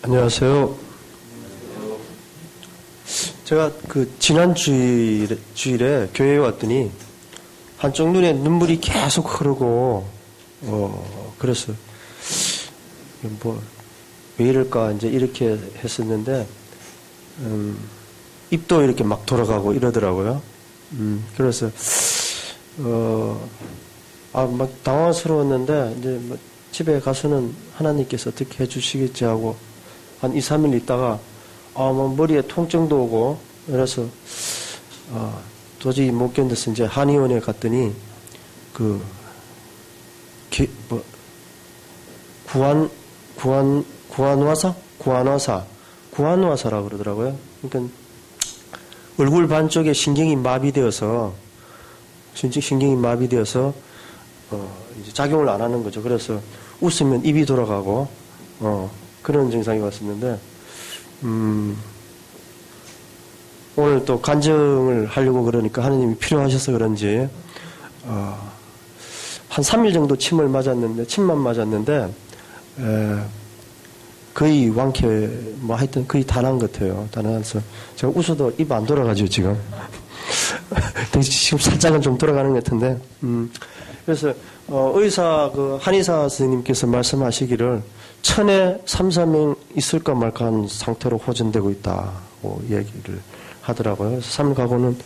안녕하세요. 제가 지난 주일에 교회에 왔더니 한쪽 눈에 눈물이 계속 흐르고, 그래서, 왜 이럴까, 이제 이렇게 했었는데, 입도 이렇게 막 돌아가고 이러더라고요. 그래서, 막 당황스러웠는데, 이제 집에 가서는 하나님께서 어떻게 해주시겠지 하고, 한 2, 3일 있다가, 머리에 통증도 오고, 그래서, 도저히 못 견뎌서 이제 한의원에 갔더니, 구안화사라고 그러더라고요. 그러니까, 얼굴 반쪽에 신경이 마비되어서, 이제 작용을 안 하는 거죠. 그래서 웃으면 입이 돌아가고, 그런 증상이 왔었는데, 오늘 또 간증을 하려고 그러니까 하느님이 필요하셔서 그런지, 한 3일 정도 침만 맞았는데, 거의 하여튼 거의 다 난 것 같아요. 다 나서 제가 웃어도 입 안 돌아가죠, 지금. 지금 살짝은 좀 돌아가는 것 같은데, 그래서, 한의사 선생님께서 말씀하시기를, 천에 3, 4명 있을까 말까 한 상태로 호전되고 있다고 얘기를 하더라고요. 그래서 3일 가고는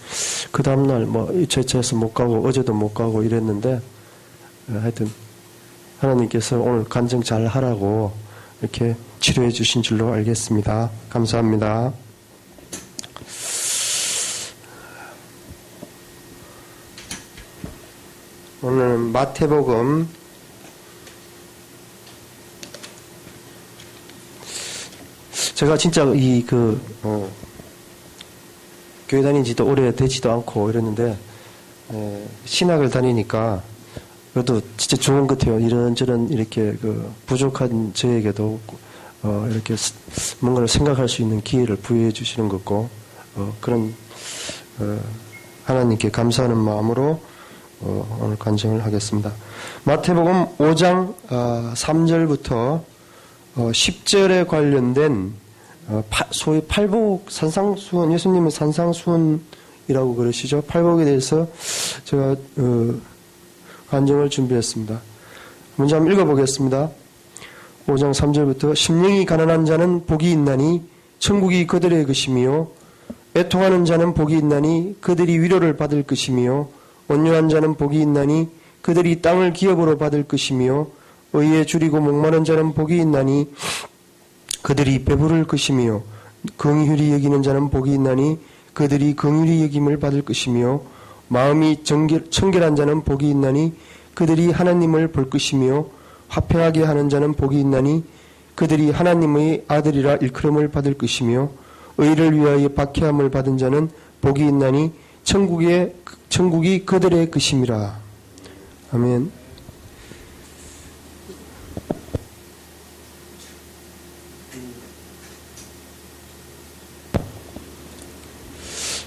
그 다음날 제차에서 못 가고 어제도 못 가고 이랬는데, 하여튼 하나님께서 오늘 간증 잘 하라고 이렇게 치료해 주신 줄로 알겠습니다. 감사합니다. 오늘은 마태복음 '제가 진짜 교회 다닌 지도 오래되지도 않고 이랬는데, 신학을 다니니까, 그래도 진짜 좋은 것 같아요. 이런저런 이렇게 부족한 저에게도, 이렇게 뭔가를 생각할 수 있는 기회를 부여해 주시는 것 같고, 그런, 하나님께 감사하는 마음으로, 오늘 간증을 하겠습니다. 마태복음 5장 3절부터 10절에 관련된 소위 팔복, 산상수훈, 예수님은 산상수훈이라고 그러시죠. 팔복에 대해서 제가 간증을 준비했습니다. 먼저 한번 읽어보겠습니다. 5장 3절부터 심령이 가난한 자는 복이 있나니 천국이 그들의 것이며, 애통하는 자는 복이 있나니 그들이 위로를 받을 것이며, 온유한 자는 복이 있나니 그들이 땅을 기업으로 받을 것이며, 의에 줄이고 목마른 자는 복이 있나니 그들이 배부를 것이며, 긍휼히 여기는 자는 복이 있나니 그들이 긍휼히 여김을 받을 것이며, 마음이 청결한 자는 복이 있나니 그들이 하나님을 볼 것이며, 화평하게 하는 자는 복이 있나니 그들이 하나님의 아들이라 일컬음을 받을 것이며, 의를 위하여 박해함을 받은 자는 복이 있나니 천국이 그들의 것임이라. 아멘.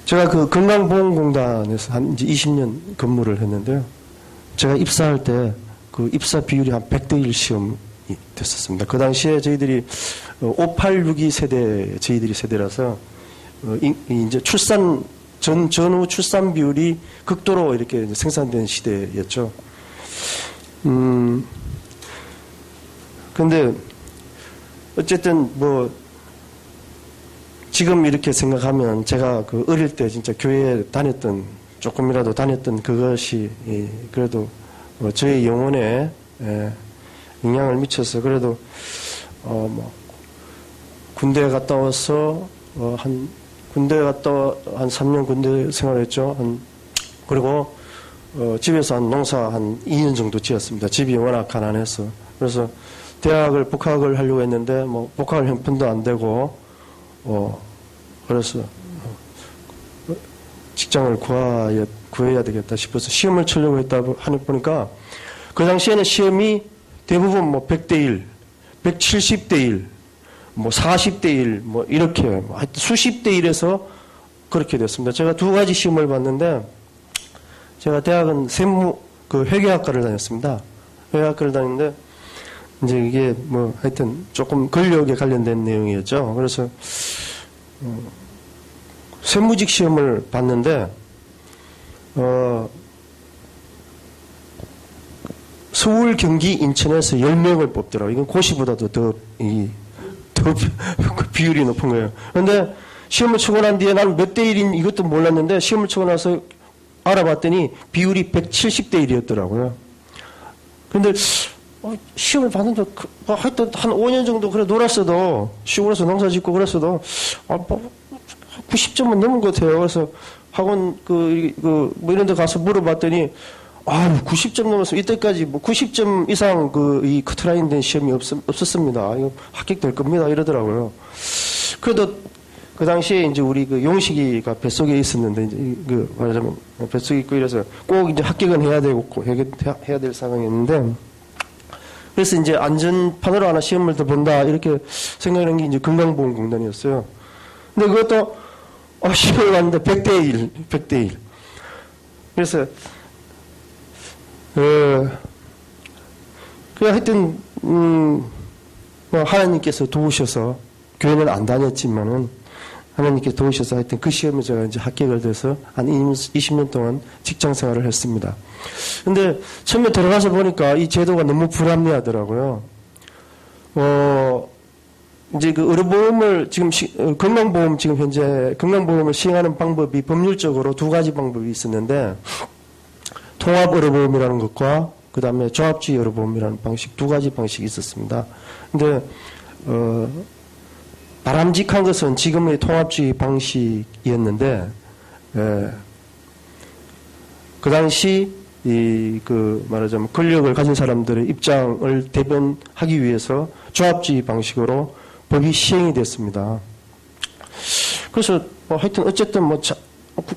제가 건강보험공단에서 한 이제 20년 근무를 했는데요. 제가 입사할 때 입사 비율이 한 100대 1 시험이 됐었습니다. 그 당시에 저희들이 5862 세대, 저희들이 세대라서, 이제 전후 출산 비율이 극도로 이렇게 생산된 시대였죠. 근데, 어쨌든 지금 이렇게 생각하면 제가 어릴 때 진짜 교회에 조금이라도 다녔던 그것이, 그래도 저의 영혼에 영향을 미쳐서, 그래도, 군대에 갔다 와서, 한 3년 군대 생활했죠. 그리고, 집에서 농사 한 2년 정도 지었습니다. 집이 워낙 가난해서. 그래서 복학을 하려고 했는데, 복학을 형편도 안 되고, 그래서, 직장을 구해야 되겠다 싶어서 시험을 치려고 보니까, 그 당시에는 시험이 대부분 100대 1, 170대 1, 40대 1, 이렇게, 하여튼 수십 대 1에서 그렇게 됐습니다. 제가 두 가지 시험을 봤는데, 제가 대학은 회계학과를 다녔습니다. 회계학과를 다녔는데, 이제 이게 뭐 하여튼 조금 근력에 관련된 내용이었죠. 그래서 세무직 시험을 봤는데 서울, 경기, 인천에서 10명을 뽑더라고요. 이건 고시보다도 더 비율이 높은 거예요. 그런데 시험을 치고 난 뒤에 나는 몇 대 1인 이것도 몰랐는데 시험을 치고 나서 알아봤더니 비율이 170대 1이었더라고요. 그런데 시험을 봤는데 하여튼 한 5년 정도 그래 놀았어도 시골에서 농사 짓고 그랬어도 90점은 넘은 것 같아요. 그래서 학원 뭐 이런 데 가서 물어봤더니 90점 넘었으면 이때까지 뭐 90점 이상 이 커트라인 된 시험이 없었습니다. 이거 합격될 겁니다. 이러더라고요. 그래도 그 당시에 이제 우리 용식이가 뱃속에 있었는데 이제 말하자면 뱃속에 있고 이래서 꼭 이제 합격은 해야 되고 해야 될 상황이었는데 그래서 이제 안전판으로 하나 시험을 더 본다 이렇게 생각하는 게 이제 건강보험공단이었어요. 근데 그것도 시험을 봤는데 100대 1. 그래서 하여튼 하나님께서 도우셔서 교회는 안 다녔지만은 하나님께서 도우셔서 하여튼 그 시험에 제가 이제 합격을 돼서 한 20년 동안 직장 생활을 했습니다. 근데 처음에 들어가서 보니까 이 제도가 너무 불합리하더라고요. 이제 의료보험을 지금 건강보험 지금 현재 건강보험을 시행하는 방법이 법률적으로 두 가지 방법이 있었는데 통합의료보험이라는 것과 그 다음에 조합주의 의료보험이라는 방식 두 가지 방식이 있었습니다. 근데 바람직한 것은 지금의 통합주의 방식이었는데 그 당시 말하자면 권력을 가진 사람들의 입장을 대변하기 위해서 조합주의 방식으로 법이 시행이 됐습니다. 그래서 하여튼 어쨌든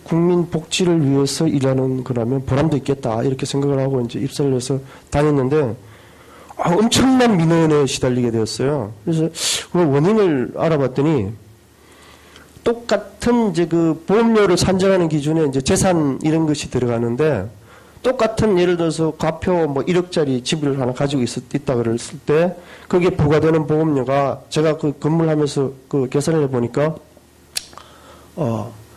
국민 복지를 위해서 일하는 거라면 보람도 있겠다 이렇게 생각을 하고 이제 입사를 해서 다녔는데 엄청난 민원에 시달리게 되었어요. 그래서 그 원인을 알아봤더니 똑같은 이제 보험료를 산정하는 기준에 이제 재산 이런 것이 들어가는데 똑같은 예를 들어서 과표 1억짜리 집을 하나 가지고 있다 그랬을 때 거기에 부과되는 보험료가 제가 건물 하면서 계산을 해보니까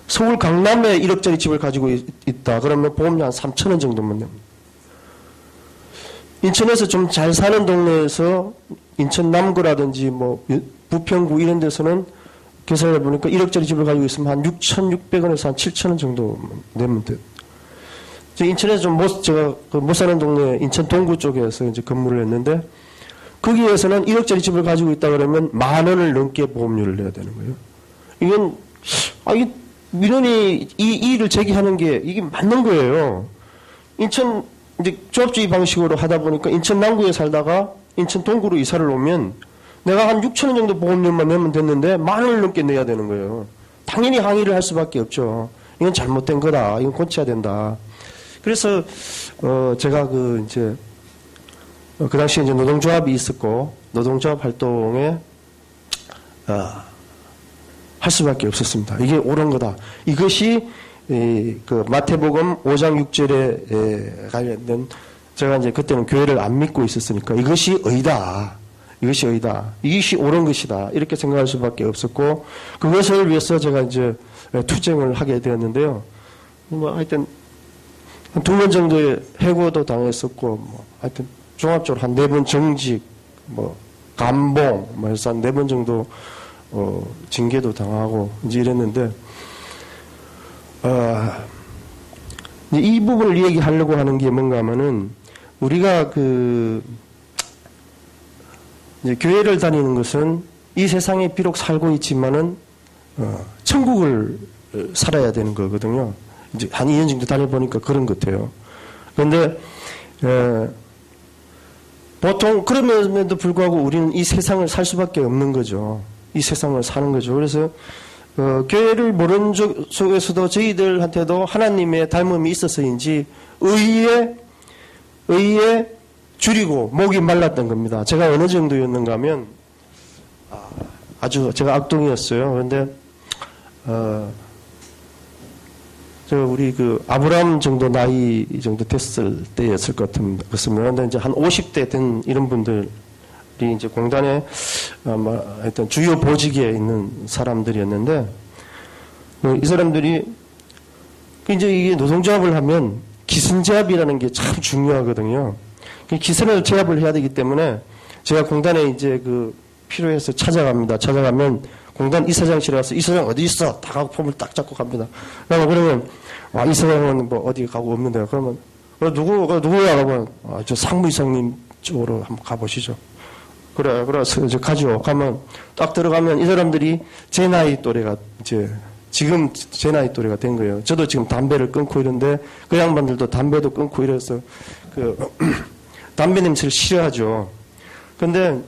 서울 강남에 1억짜리 집을 가지고 있다 그러면 보험료 한 3,000원 정도만 냅니다. 인천에서 좀 잘 사는 동네에서 인천 남구라든지 부평구 이런 데서는 계산을 해보니까 1억짜리 집을 가지고 있으면 한 6,600원에서 한 7,000원 정도 내면 돼요. 인천에서 제가 못 사는 동네 인천 동구 쪽에서 이제 근무를 했는데 거기에서는 1억짜리 집을 가지고 있다 그러면 10,000원을 넘게 보험료를 내야 되는 거예요. 이건 이게 민원이 이 일을 제기하는 게 이게 맞는 거예요. 인천 이제 조합주의 방식으로 하다 보니까 인천 남구에 살다가 인천 동구로 이사를 오면 내가 한 6,000원 정도 보험료만 내면 됐는데 10,000원을 넘게 내야 되는 거예요. 당연히 항의를 할 수밖에 없죠. 이건 잘못된 거다. 이건 고쳐야 된다. 그래서 제가 이제 그 당시에 이제 노동조합이 있었고 노동조합 활동에 할 수밖에 없었습니다. 이게 옳은 거다. 이것이 마태복음 5장 6절에 관련된 제가 이제 그때는 교회를 안 믿고 있었으니까 이것이 의다. 이것이 의다. 이것이 옳은 것이다. 이렇게 생각할 수밖에 없었고 그것을 위해서 제가 이제 투쟁을 하게 되었는데요. 하여튼 한 2번 정도의 해고도 당했었고 하여튼 종합적으로 한 4번 정직 감봉 해서 한 4번 정도 징계도 당하고 이제 이랬는데 이 부분을 얘기하려고 하는 게 뭔가 하면은 우리가 이제 교회를 다니는 것은 이 세상에 비록 살고 있지만은 천국을 살아야 되는 거거든요. 이제 한 2년 정도 다녀보니까 그런 것 같아요. 그런데 보통 그럼에도 불구하고 우리는 이 세상을 살 수밖에 없는 거죠. 이 세상을 사는 거죠. 그래서 교회를 모르는 속에서도 저희들한테도 하나님의 닮음이 있어서인지 의에 줄이고 목이 말랐던 겁니다. 제가 어느 정도였는가 하면 아주 제가 악동이었어요. 그런데 우리 아브라함 정도 나이 정도 됐을 때였을 것 같습니다. 그런데 이제 한 50대 된 이런 분들 이제 공단의 하여튼 주요 보직에 있는 사람들이었는데, 이 사람들이 이제 이게 노동조합을 하면 기승제압이라는 게 참 중요하거든요. 기승을 제압을 해야 되기 때문에 제가 공단에 이제 필요해서 찾아갑니다. 찾아가면 공단 이사장실에 와서 이사장 어디 있어? 다 가고 폼을 딱 잡고 갑니다. 그러면 이사장은 뭐 어디 가고 없는데요. 그러면 누구야? 그러면 저 상무이사님 쪽으로 한번 가보시죠. 그래서 이제 가죠. 가면 딱 들어가면 이 사람들이 제 나이 또래가 이제 지금 제 나이 또래가 된 거예요. 저도 지금 담배를 끊고 이런데 그 양반들도 담배도 끊고 이래서 담배 냄새를 싫어하죠. 근데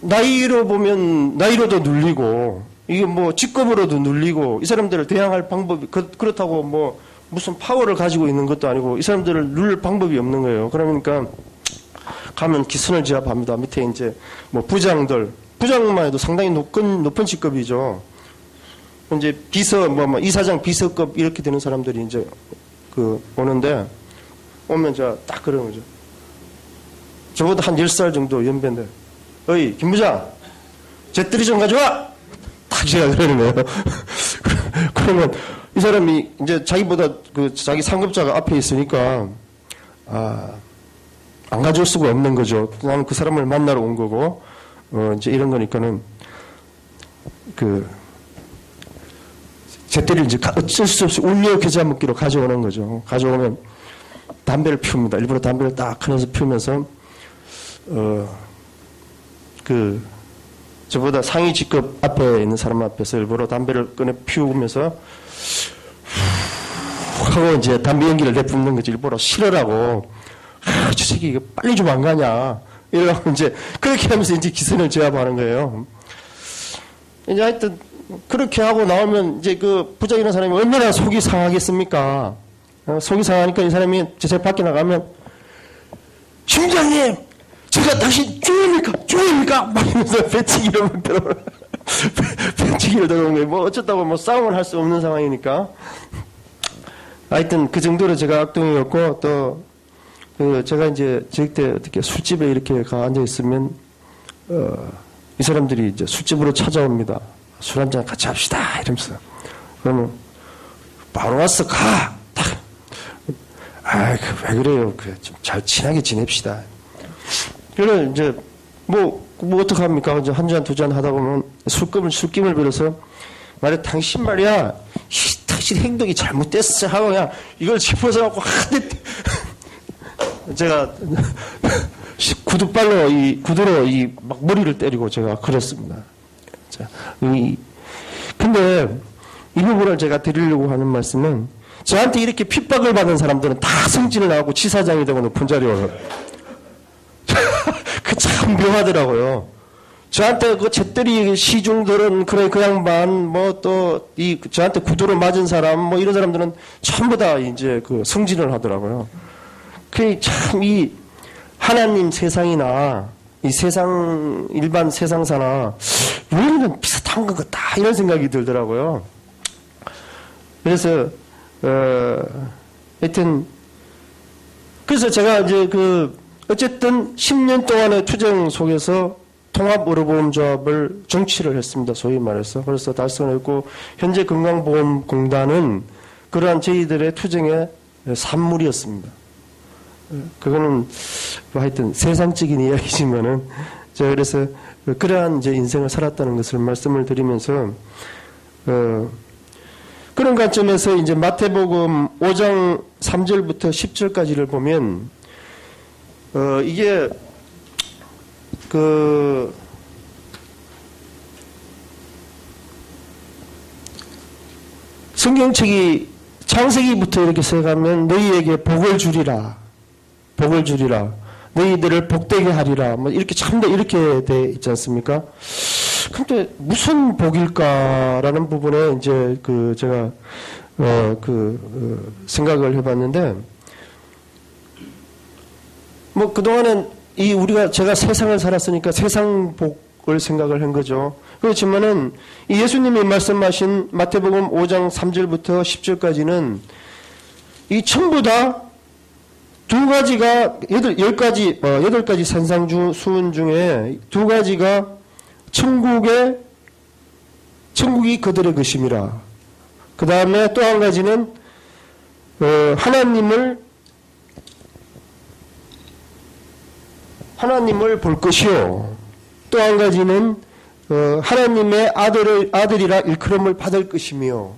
나이로 보면 나이로도 눌리고 이게 뭐 직급으로도 눌리고 이 사람들을 대항할 방법이 그렇다고 뭐 무슨 파워를 가지고 있는 것도 아니고 이 사람들을 누를 방법이 없는 거예요. 그러니까 가면 기승을 제압합니다. 밑에 이제 뭐 부장만 해도 상당히 높은 직급이죠. 이제 비서 뭐 이사장 비서급 이렇게 되는 사람들이 이제 오는데 오면 제가 딱 그러는 거죠. 저보다 한 10살 정도 연배인데, 어이 김 부장 잿더리 좀 가져와. 딱 제가 그러는 거예요. 그러면 이 사람이 이제 자기보다 자기 상급자가 앞에 있으니까 안 가져올 수가 없는 거죠. 나는 그 사람을 만나러 온 거고 이제 이런 거니까는 잿더리를 이제 어쩔 수 없이 울려 겨자 먹기로 가져오는 거죠. 가져오면 담배를 피웁니다. 일부러 담배를 딱 꺼내서 피우면서 저보다 상위 직급 앞에 있는 사람 앞에서 일부러 담배를 꺼내 피우면서 하고 이제 담배 연기를 내뿜는 거지. 일부러 싫으라고. 저 새끼 이거 빨리 좀 안 가냐. 이러고 이제 그렇게 하면서 이제 기승을 제압하는 거예요. 이제 하여튼 그렇게 하고 나오면 이제 부장이라는 사람이 얼마나 속이 상하겠습니까? 속이 상하니까 이 사람이 제 밖에 나가면 심장님 제가 당신 죽입니까? 막 이러면서 배치기를 들어오는 거예요. 뭐 어쩌다고 뭐 싸움을 할 수 없는 상황이니까. 하여튼 그 정도로 제가 악동이었고 또 제가 이제 저때 어떻게 술집에 이렇게 앉아 있으면 이 사람들이 이제 술집으로 찾아옵니다. 술 한잔 같이 합시다 이러면서. 그러면 바로 와서 가. 왜 그래요? 좀 잘 친하게 지냅시다. 그래 이제 뭐 어떡합니까? 이제 한 잔 두 잔 하다 보면 술김을 빌어서 말해 당신 말이야 당신 행동이 잘못됐어 하고 그냥 이걸 짚어서 갖고 제가 구두로 막 머리를 때리고 제가 그랬습니다. 자, 근데 이 부분을 제가 드리려고 하는 말씀은 저한테 이렇게 핍박을 받은 사람들은 다 승진을 나가고 지사장이 되고 높은 자리에 와서 그 참 묘하더라고요. 저한테 잿더리 시중들은 그 양반 뭐 또 저한테 구두로 맞은 사람 뭐 이런 사람들은 전부 다 이제 승진을 하더라고요. 참 하나님 세상이나 일반 세상사나 우리는 비슷한 것 같다 이런 생각이 들더라고요. 그래서 하여튼 그래서 제가 이제 어쨌든 10년 동안의 투쟁 속에서 통합의료보험조합을 정치를 했습니다. 소위 말해서. 그래서 달성을 했고 현재 건강보험공단은 그러한 저희들의 투쟁의 산물이었습니다. 그거는 하여튼 세상적인 이야기지만은 제가 그래서 그러한 이제 인생을 살았다는 것을 말씀을 드리면서 그런 관점에서 이제 마태복음 5장 3절부터 10절까지를 보면 이게 성경책이 창세기부터 이렇게 써가면 너희에게 복을 주리라. 너희들을 복되게 하리라. 뭐 이렇게 참다 이렇게 돼 있지 않습니까? 근데 무슨 복일까라는 부분에 이제 제가 생각을 해봤는데 뭐 그동안은 제가 세상을 살았으니까 세상 복을 생각을 한 거죠. 그렇지만은 이 예수님이 말씀하신 마태복음 5장 3절부터 10절까지는 이 전부 다 두 가지가, 8가지 산상수훈 중에 두 가지가 천국이 그들의 것임이라. 그 다음에 또 한 가지는, 하나님을 볼 것이요. 또 한 가지는, 하나님의 아들이라 일컬음을 받을 것이며,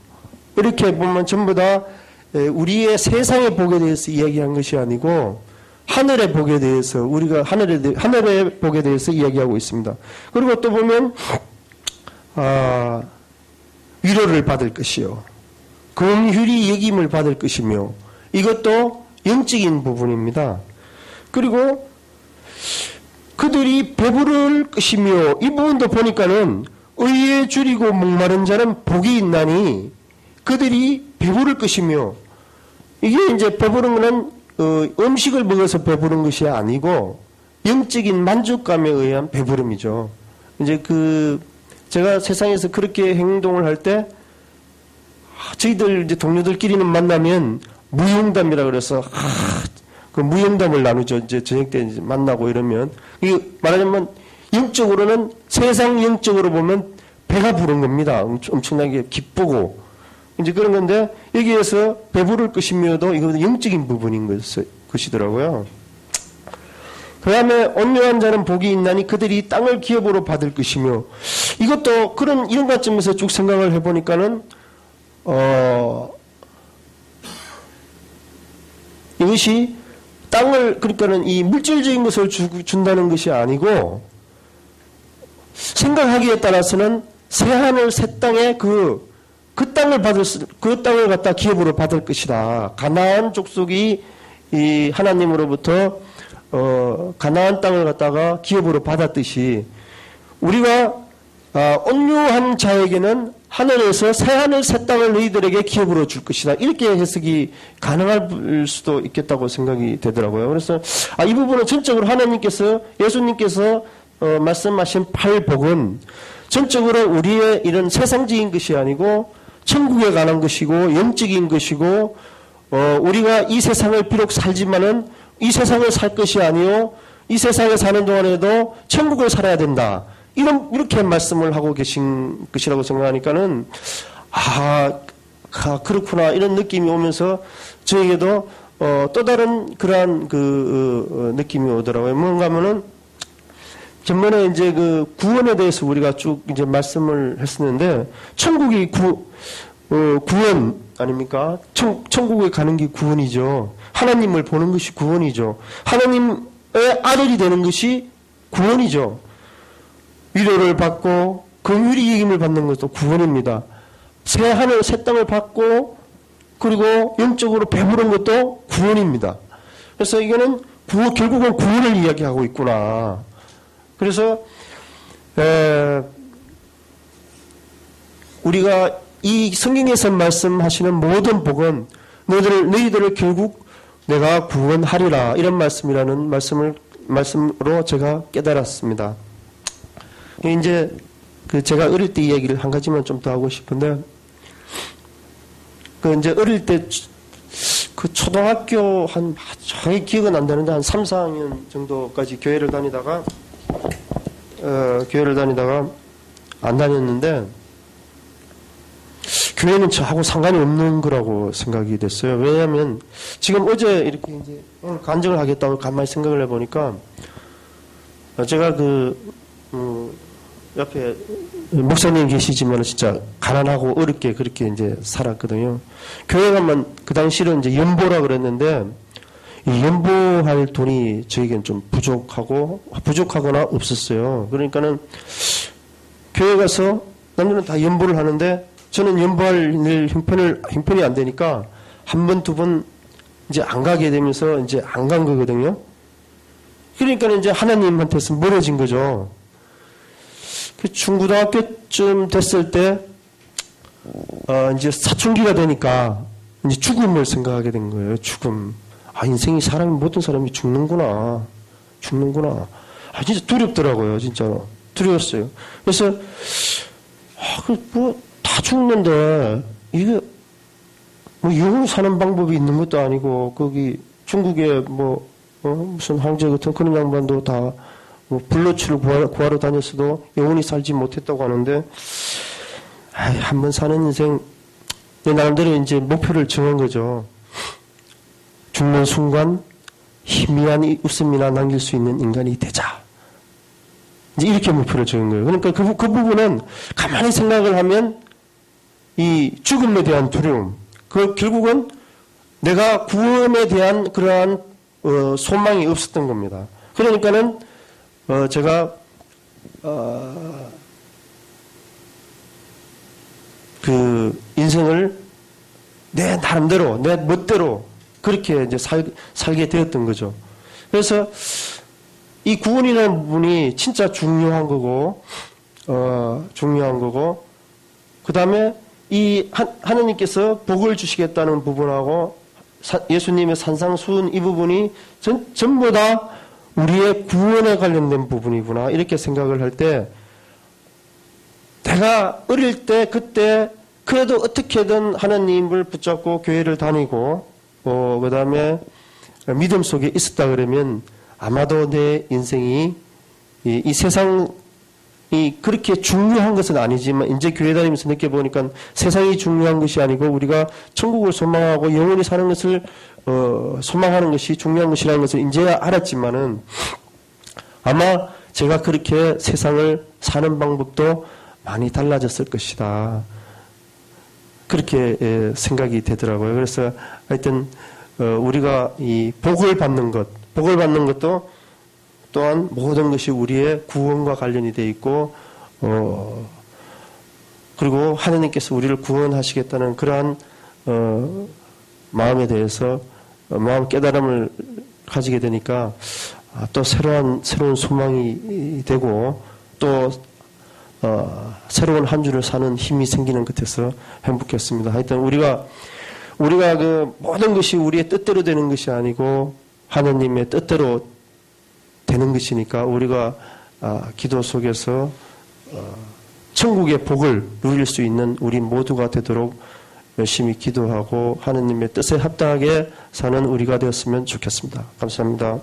이렇게 보면 전부 다 우리의 세상의 복에 대해서 이야기한 것이 아니고 하늘의 복에 대해서 우리가 하늘의 복에 대해서 이야기하고 있습니다. 그리고 또 보면 위로를 받을 것이요, 긍휼히 여김을 받을 것이며, 이것도 영적인 부분입니다. 그리고 그들이 배부를 것이며, 이 부분도 보니까는 의에 줄이고 목마른 자는 복이 있나니 그들이 배부를 것이며, 이게 이제 배부른 거는 음식을 먹어서 배부른 것이 아니고 영적인 만족감에 의한 배부름이죠. 이제 제가 세상에서 그렇게 행동을 할 때 저희들 이제 동료들끼리는 만나면 무용담이라 그래서 그 무용담을 나누죠. 이제 저녁 때 이제 만나고 이러면, 이 말하자면 영적으로는, 세상 영적으로 보면 배가 부른 겁니다. 엄청나게 기쁘고 이제 그런 건데, 여기에서 배부를 것이며도 이것은 영적인 부분인 것이더라고요. 그 다음에 온유한 자는 복이 있나니 그들이 땅을 기업으로 받을 것이며, 이것도 이런 관점에서 쭉 생각을 해보니까는, 이것이 땅을, 그러니까는 이 물질적인 것을 준다는 것이 아니고, 생각하기에 따라서는 새하늘 새 땅에 그 땅을 갖다 기업으로 받을 것이다. 가나안 족속이 이 하나님으로부터 가나안 땅을 갖다가 기업으로 받았듯이, 우리가 온유한 자에게는 하늘에서 새하늘 새 땅을 너희들에게 기업으로 줄 것이다. 이렇게 해석이 가능할 수도 있겠다고 생각이 되더라고요. 그래서 이 부분은 전적으로 예수님께서 말씀하신 팔복은 전적으로 우리의 이런 세상적인 것이 아니고 천국에 관한 것이고 영적인 것이고, 우리가 이 세상을 비록 살지만은 이 세상을 살 것이 아니요, 이 세상에 사는 동안에도 천국을 살아야 된다. 이렇게 말씀을 하고 계신 것이라고 생각하니까는, 그렇구나, 이런 느낌이 오면서 저에게도 또 다른 그러한 느낌이 오더라고요. 뭔가 하면은, 전번에 이제 구원에 대해서 우리가 쭉 이제 말씀을 했었는데, 천국이 구원 아닙니까? 천국에 가는 게 구원이죠. 하나님을 보는 것이 구원이죠. 하나님의 아들이 되는 것이 구원이죠. 위로를 받고 긍휼히 여김을 받는 것도 구원입니다. 새 하늘 새 땅을 받고 그리고 영적으로 배부른 것도 구원입니다. 그래서 이거는 결국은 구원을 이야기하고 있구나. 그래서 우리가 이 성경에서 말씀하시는 모든 복은 너희들을 결국 내가 구원하리라, 이런 말씀이라는 말씀으로 제가 깨달았습니다. 이제 제가 어릴 때 이야기를 한 가지만 좀 더 하고 싶은데, 이제 어릴 때 초등학교 정확히 기억은 안 나는데 한 3, 4학년 정도까지 교회를 다니다가 안 다녔는데, 교회는 저하고 상관이 없는 거라고 생각이 됐어요. 왜냐하면 지금 어제 이렇게 이제 오늘 간증을 하겠다고 가만히 생각을 해보니까, 제가 옆에 목사님 계시지만 진짜 가난하고 어렵게 그렇게 이제 살았거든요. 교회 가면 그 당시는 이제 연보라 그랬는데, 이 연보할 돈이 저에겐 좀 부족하거나 없었어요. 그러니까는 교회 가서 남들은 다 연보를 하는데 저는 연보할 일 형편이 안 되니까 한 번, 두 번 이제 안 가게 되면서 이제 안 간 거거든요. 그러니까 이제 하나님한테서 멀어진 거죠. 중고등학교쯤 됐을 때, 이제 사춘기가 되니까 이제 죽음을 생각하게 된 거예요. 죽음. 인생이 모든 사람이 죽는구나. 진짜 두렵더라고요. 진짜로. 두려웠어요. 그래서, 다 죽는데, 이게, 영으로 사는 방법이 있는 것도 아니고, 거기 중국에 무슨 황제 같은 그런 양반도 다 불로치를 구하러 다녔어도 영원히 살지 못했다고 하는데, 한번 사는 인생, 내 나름대로 이제 목표를 정한 거죠. 죽는 순간 희미한 웃음이나 남길 수 있는 인간이 되자. 이제 이렇게 목표를 정한 거예요. 그러니까 그 부분은 가만히 생각을 하면 이 죽음에 대한 두려움, 그 결국은 내가 구원에 대한 그러한 소망이 없었던 겁니다. 그러니까는 제가 그 인생을 내 나름대로 내 멋대로 그렇게 이제 살게 되었던 거죠. 그래서 이 구원이라는 부분이 진짜 중요한 거고 그 다음에 이 하나님께서 복을 주시겠다는 부분하고 예수님의 산상수훈 이 부분이 전부 다 우리의 구원에 관련된 부분이구나 이렇게 생각을 할 때, 내가 어릴 때 그때 그래도 어떻게든 하나님을 붙잡고 교회를 다니고 그 다음에 믿음 속에 있었다 그러면 아마도 내 인생이 이 세상이 그렇게 중요한 것은 아니지만 이제 교회 다니면서 느껴보니까 세상이 중요한 것이 아니고 우리가 천국을 소망하고 영원히 사는 것을 소망하는 것이 중요한 것이라는 것을 이제 알았지만은 아마 제가 그렇게 세상을 사는 방법도 많이 달라졌을 것이다. 그렇게 생각이 되더라고요. 그래서 하여튼 우리가 이 복을 받는 것도 또한 모든 것이 우리의 구원과 관련이 되어 있고 그리고 하나님께서 우리를 구원하시겠다는 그러한 마음에 대해서 마음 깨달음을 가지게 되니까 또 새로운 소망이 되고 또 새로운 한 주를 사는 힘이 생기는 것 같아서 행복했습니다. 하여튼 우리가 그 모든 것이 우리의 뜻대로 되는 것이 아니고 하나님의 뜻대로 되는 것이니까 우리가 기도 속에서 천국의 복을 누릴 수 있는 우리 모두가 되도록 열심히 기도하고 하나님의 뜻에 합당하게 사는 우리가 되었으면 좋겠습니다. 감사합니다.